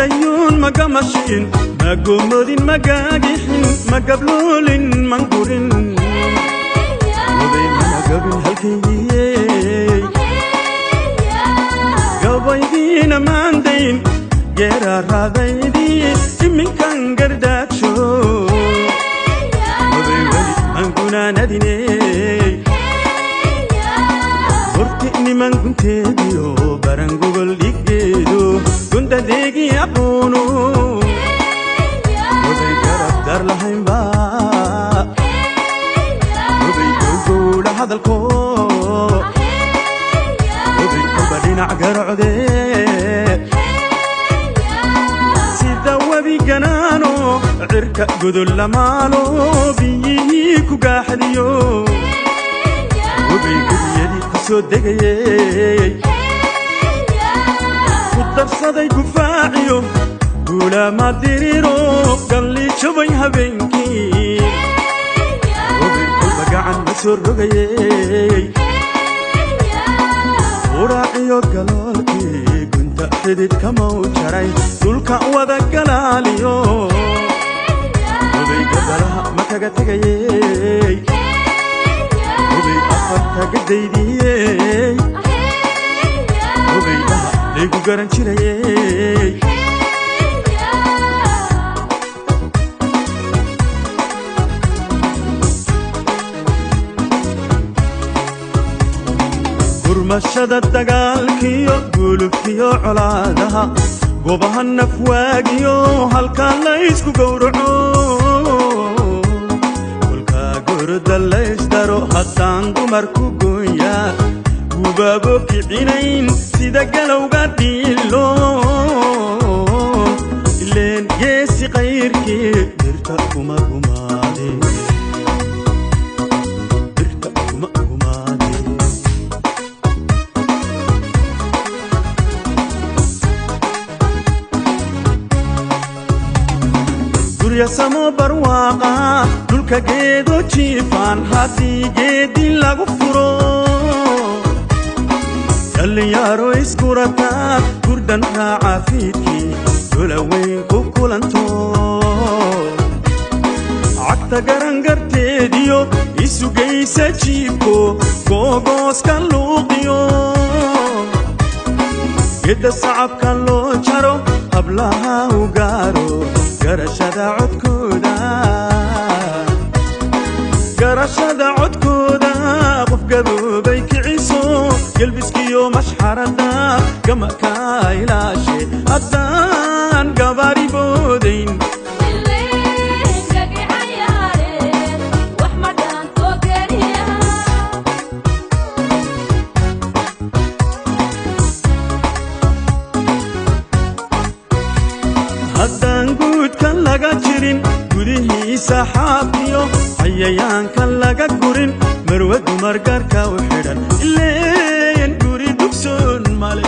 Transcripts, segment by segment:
قيون ما قمشين ما قمودين ما قاقحين ما قبلولين ما نقورين وبين ما قبل هالكيه قبايدين ما عندين جرى راضيدي من كان قردك شو وبين أنكونا نديني ورتني من كنت بيو برنجو قلديكيدو كنت ديجي أبونو وبين قرب دار لحين با وبين قول هذا الكون وبين قبلين عقر عدي جنانو عركة قدل لمالو بييكو قاحديو وبيقل يدي قصود دقيي قدر صدي قفاعيو قولا ما ديريرو قال لي شبي هبنكي وبيقل بقى عن مسور رقيي وراعيو قلالكي حدد كمو شراي دولك وذا قلاليو وبي قدرها ما تغتغي وبي أفرت قديدي وبي ليقو قرن شراي مشهد الدقال كيو قولب كيو علادها قوبها النفواقيو هالكان ليسكو قورعو والكا قرد الليس دارو حتان دماركو قويا قوبابو كعينين سيدا قلو قاديلو اللين يسي غيركي برتاكو مقومادي يا سمو برواقا دولك جيدو تشيفان هاتي جيدي لاغفرو يالي يارو اسكورتا كردن راعافيتي دولوين كوكولانتو عكتا غرانغرتي ديو إسو جيسا تشيكو غوغوس كان لوقيو جدا صعب كان لو جارو قبلها وقارو قرشد عدكودا قرشد عدكودا قف قذوبيك عيسو يلبس كيو مشحردا قم كايلاشي أدان قباري بودين laga jirin gudihiisa xaafiyo ayayaan kan laga gurin marwadu margarka u xidhan ileen guri dugsoon male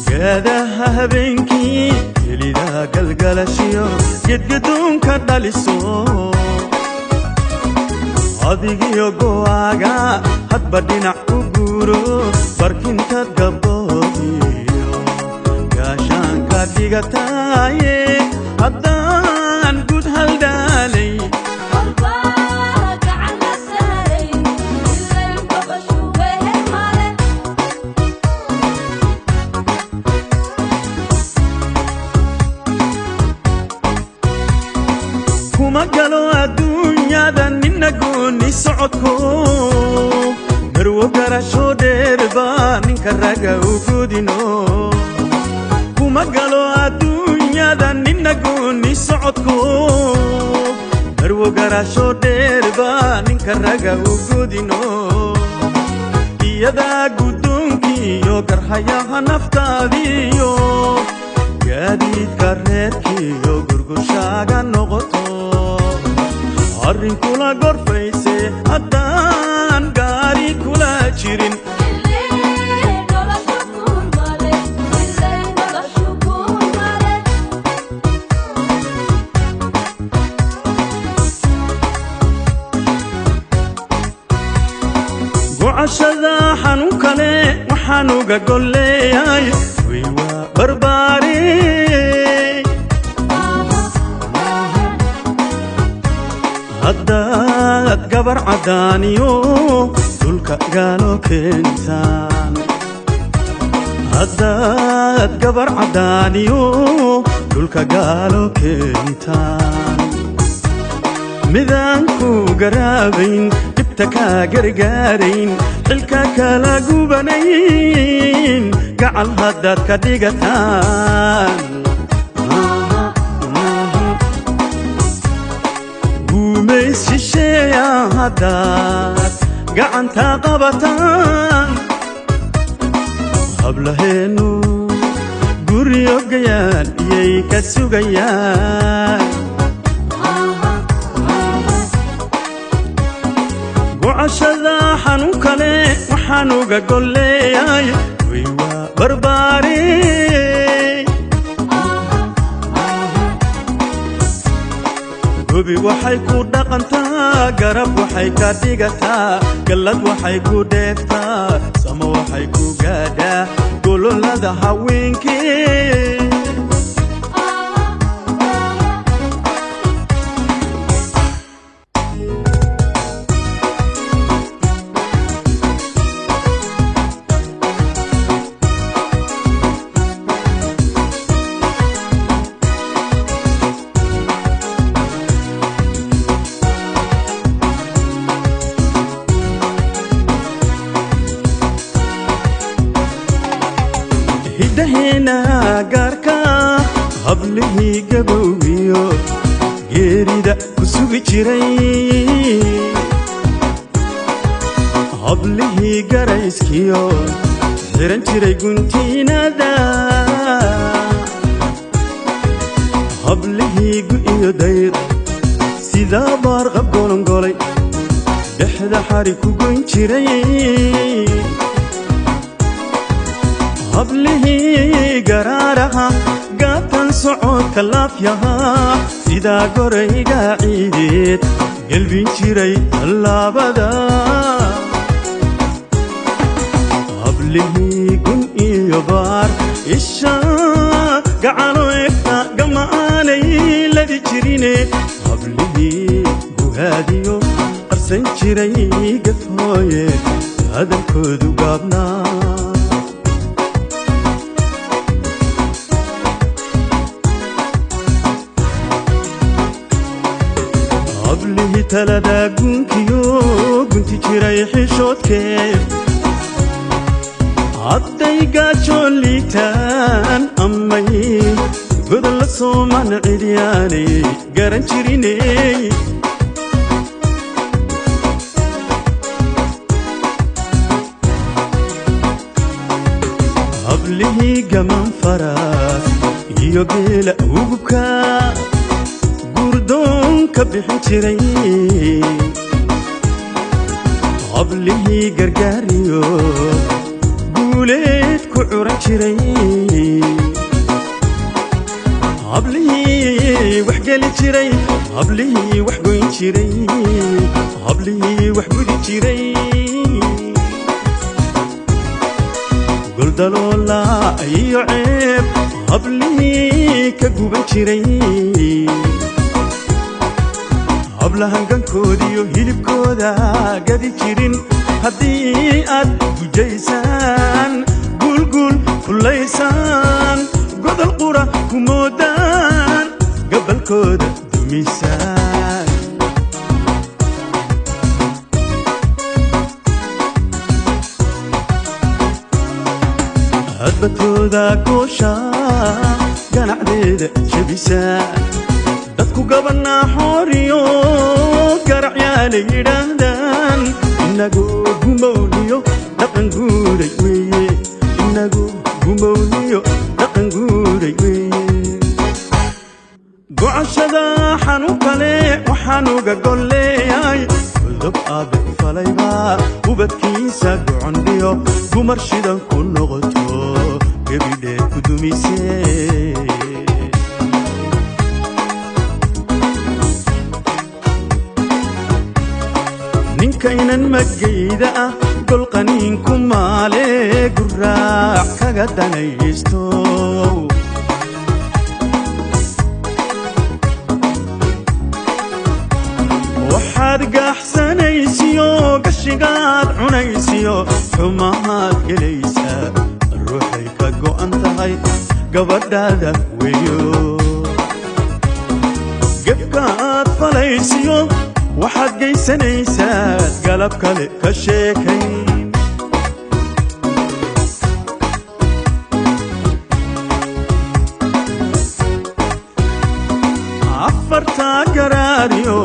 gaadaha habeenkii elidaa galgalashiyo gedgadoonka dhaliso adigiyo go'aaga hadba dhinac u guuro barkinta gabdhoodiyo gaashaanka dhigataaye haddaan gud haldaalay kuma galo adduunyada nina gooni socodko marwo garasho dheerba ninka raga u gudino kuma galo adduunyada nina gooni socodko marwo garasho dheerba ninka raga u gudino iyada guddoonkiyo garhayaha naftaadiyo gaadiidka reerkiyo gurgushaaga noqoto arrin kula gorfayse haddaan gaari kula jirin waxaanuga golleeyay way waa barbaari haddaad gabar caddaaniyo dhulka gaalo keentaan haddaad gabar caddaaniyo dhulka gaalo keentaan midaan ku garaabayn dhibta kaa gargaarayn xilka kala gubanayn gacal haddaad ka dhigataan guumays shisheeya haddaad gacanta qabataan hablaheennu guryo gayaan iyay ka sugayaan gucashada xanuun kale waxaanuga golleeyay way waa barbaari gobi waxay ku dhaqantaa garab waxay ka dhigataa gallad waxay ku dheeftaa samo waxay ku gaadhaa gololada haweenkii hiddaheena gaarka hablihii gabowgiyo geerida ku sugi jiray hablihii garayskiyo xiran jiray guntiinada hablihii gu'iyo dayr sidaa baarqab golongolay dhexda xari ku goyn jiray hablihii garaaraha gaatan socodka laafyahaa sidaa gorayga ciideed gelbin jiray tallaabada hablihii gun iyo baar isha gacalo egta gama'aanay ladi jirine hablihii guhaadiyo qarsan jiray gafhooye hadalkoodu gaabnaa hablihii talada gunkiyo gunti jiray xishoodkee hadday gaajoon liitaan amay godol la sooman cidyaanay garan jiriney hablihii gamaan faraas iyo geela ugubka gurdoonka bixin jiray hablihii gargaariyo guuleed ku curan jiray hablihii wax geli jiray hablihii wax goyn jiray hablihii wax gudi jiray goldaloola iyo ceeb hablihii ka guban jiray hablahangankoodiyo hilibkooda gadi jirin haddii aad gujaysaan guulguul fulaysaan godol qura ku moodaan gabalkooda dumisaan hadbatooda goosha ganacdeeda jabisaan dadku gabanaa xooriyo garacyaalay yidhaahdaan inagu gumowniyo dhaqan guuray weeye inagu gumowniyo dhaqan guuray weeye gocashada xanuun kale waxaanuga golleeyay godob aabe falayba ubadkiisa gocondhiyo gumar shidan ku noqoto gebidhee ku dumisee ninkaynan magayda ah gol qaniinku maale raac kaga danaysto waxaad gaxsanaysiyo gashigaad cunaysiyo xumahaad gelaysaa ruuxay ka go'an tahay gabadhaada weeyo gebkaad falaysiyo waxaad geysanaysaad galab kale ka sheekayn afartaa garaariyo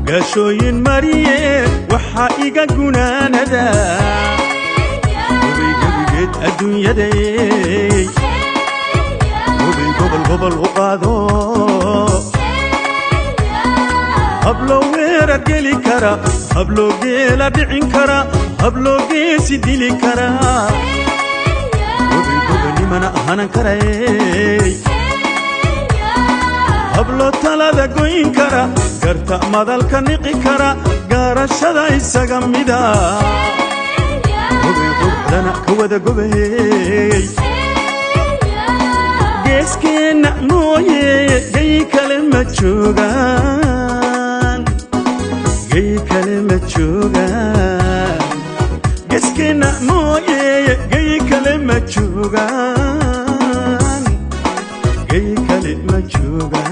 gaashooyin mariye waxaa iga gunaanada hubay gebigeed adduunyadayey hubay gobol gobol u qaado habloo weerar geli kara habloo geela dhicin kara habloo geesi dili kara hubay gobolnimana ahanan karayey hablo talada goyn kara garta madalka niqi kara gaarashada isaga mida hubay quruxdana ka wada gobay geeskeenna mooye gay kale ma joogaan gay kale ma joogaan geeskeenna mooye gay kale ma joogaan gay kale ma joogaan